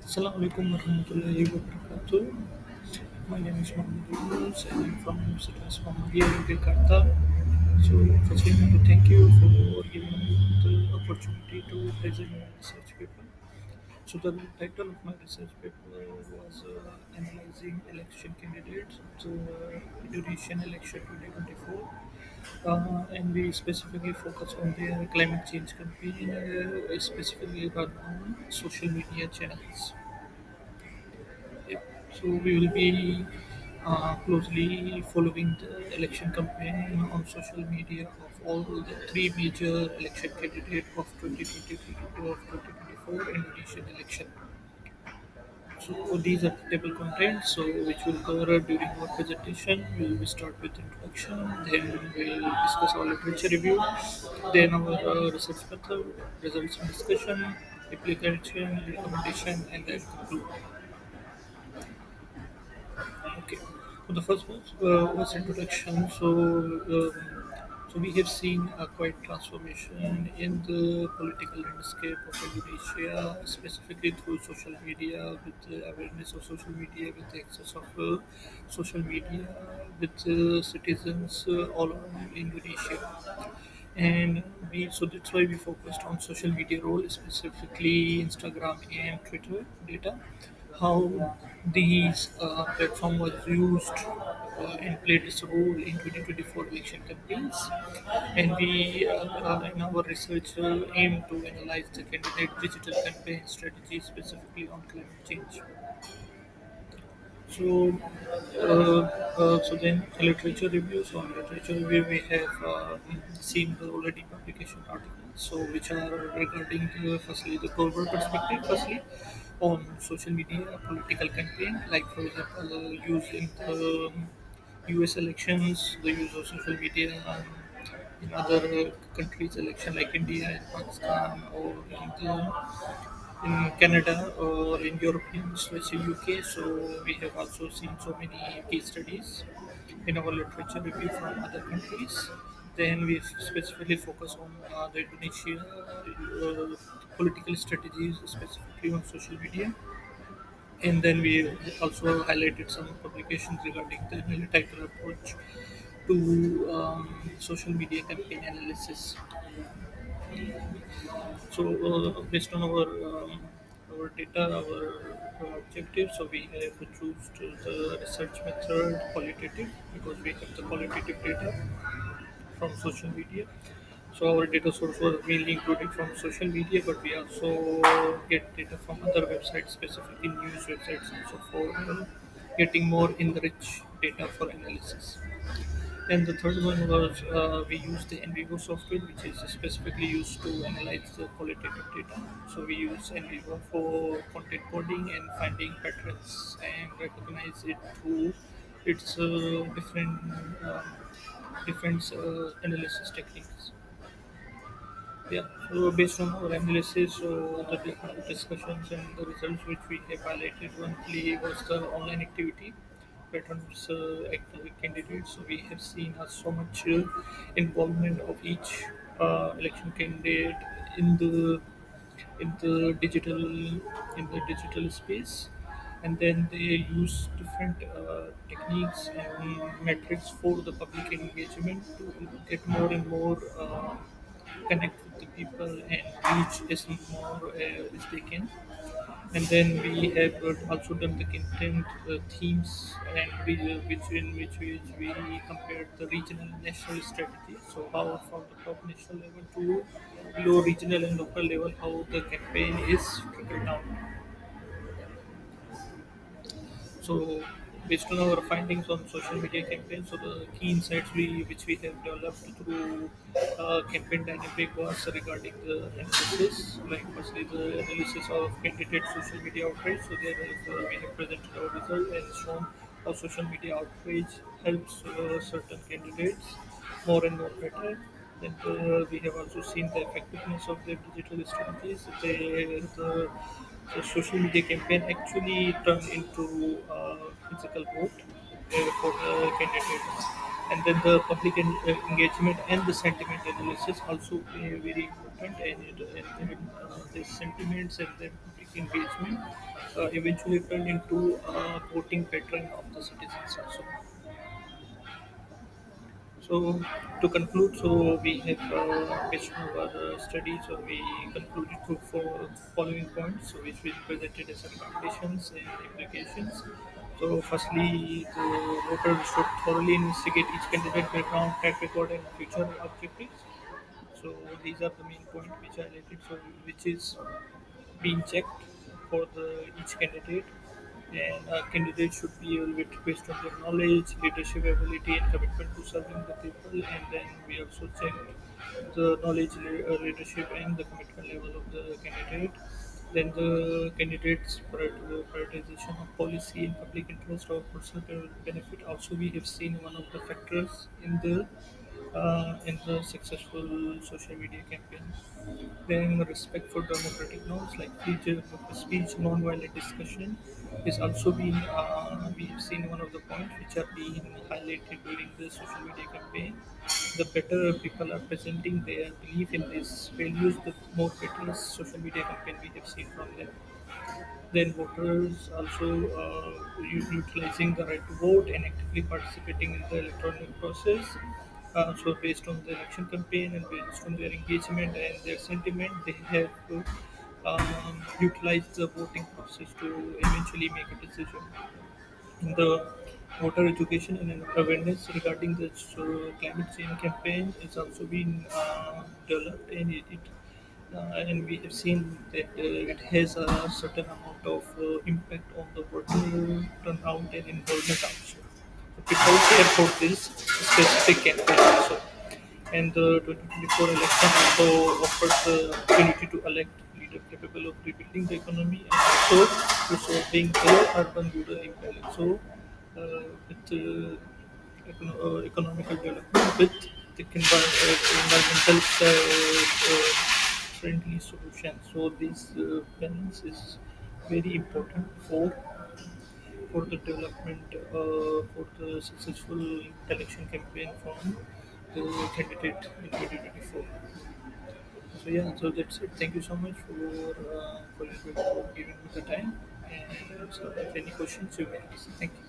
Assalamualaikum warahmatullahi wabarakatuh. My name is Mohammed Yunus and I'm from Universitas Muhammadiyah in Jakarta. So, firstly, I want to thank you for giving me the opportunity to present my research paper. So, the title of my research paper was Analyzing Election Candidates of the Indonesian Election 2024. And we specifically focus on their climate change campaign, specifically run on social media channels. Yeah. So we will be closely following the election campaign on social media of all the three major election candidates of 2023 to of 2024 Indonesian election. So these are the table contents, so which will cover during our presentation. We will start with introduction, then we will discuss our literature review, then our research method, results and discussion, application, recommendation, and then conclude. Okay. So the first was introduction. So we have seen a quite transformation in the political landscape of Indonesia, specifically through social media, with the awareness of social media, with the access of social media, with citizens all around Indonesia. And so that's why we focused on social media role, specifically Instagram and Twitter data, how these platform was used and played its role in 2024 election campaigns. And we in our research aim to analyze the candidate digital campaign strategy specifically on climate change. So, so then literature reviews. On literature review, we have seen the already publication articles, so which are regarding firstly the global perspective, firstly on social media political campaign, like for example, using the U.S. elections, the use of social media in other countries' election like India and Pakistan, or in Canada or in European, especially UK. So we have also seen so many case studies in our literature review from other countries. Then we specifically focus on the Indonesia political strategies, specifically on social media. And then we also highlighted some publications regarding the analytical approach to social media campaign analysis. So, based on our data, our objectives, so we have choose the research method qualitative because we have the qualitative data from social media. So our data source was mainly included from social media, but we also get data from other websites, specifically news websites, also for getting more enriched data for analysis. And the third one was we use the NVivo software, which is specifically used to analyze the qualitative data. So we use NVivo for content coding and finding patterns and recognize it through its different analysis techniques. Yeah, so based on our analysis, so the discussions and the results which we have highlighted, one play was the online activity patterns candidates. So we have seen so much involvement of each election candidate in the in the digital space, and then they use different techniques and metrics for the public engagement to get more and more connect with the people and reach as more as they can. And then we have also done the content themes, and which we compared the regional and national strategies. So how from the top national level to below regional and local level, how the campaign is trickled down. So, based on our findings on social media campaigns, so the key insights which we have developed through campaign dynamic was regarding the analysis. Like firstly, the analysis of candidate social media outrage. So there is we have presented our result and shown how social media outrage helps certain candidates more and more better. Then we have also seen the effectiveness of their digital strategies. The social media campaign actually turned into physical vote for the candidates. And then the public engagement and the sentiment analysis also play very important. And the sentiments and the public engagement eventually turned into a voting pattern of the citizens also. So to conclude, so we have based on our studies, so we concluded to four following points, so which we presented as recommendations and implications. So firstly, the voters should thoroughly investigate each candidate background, track record, and future objectives. So these are the main points which I highlighted. So which is being checked for the each candidate, and a candidate should be evaluated based on their knowledge, leadership ability, and commitment to serving the people. And then we also checked the knowledge, leadership, and the commitment level of the candidate. Then the candidates prioritization of policy and public interest or personal benefit. Also, we have seen one of the factors in the successful social media campaign. Then respect for democratic norms like freedom of speech, non-violent discussion is also being we have seen one of the points which are being highlighted during the social media campaign. The better people are presenting their belief in these values, the more better social media campaign we have seen from them. Then voters also utilizing the right to vote and actively participating in the electronic process. So based on the election campaign and based on their engagement and their sentiment, they have utilized the voting process to eventually make a decision. In the voter education and awareness regarding the climate change campaign is also been developed, and and we have seen that it has a certain amount of impact on the voter turnout and involvement also. So people care for this specific campaign also. And the 2024 election also offers the opportunity to elect leader capable of rebuilding the economy and also to solving the urban-rural imbalance. So, with economical development with the environmental friendly solution. So, this balance is very important for the development for the successful election campaign from the candidate in 2024. So yeah, so that's it. Thank you so much for giving me the time. And so if any questions you may ask. Thank you.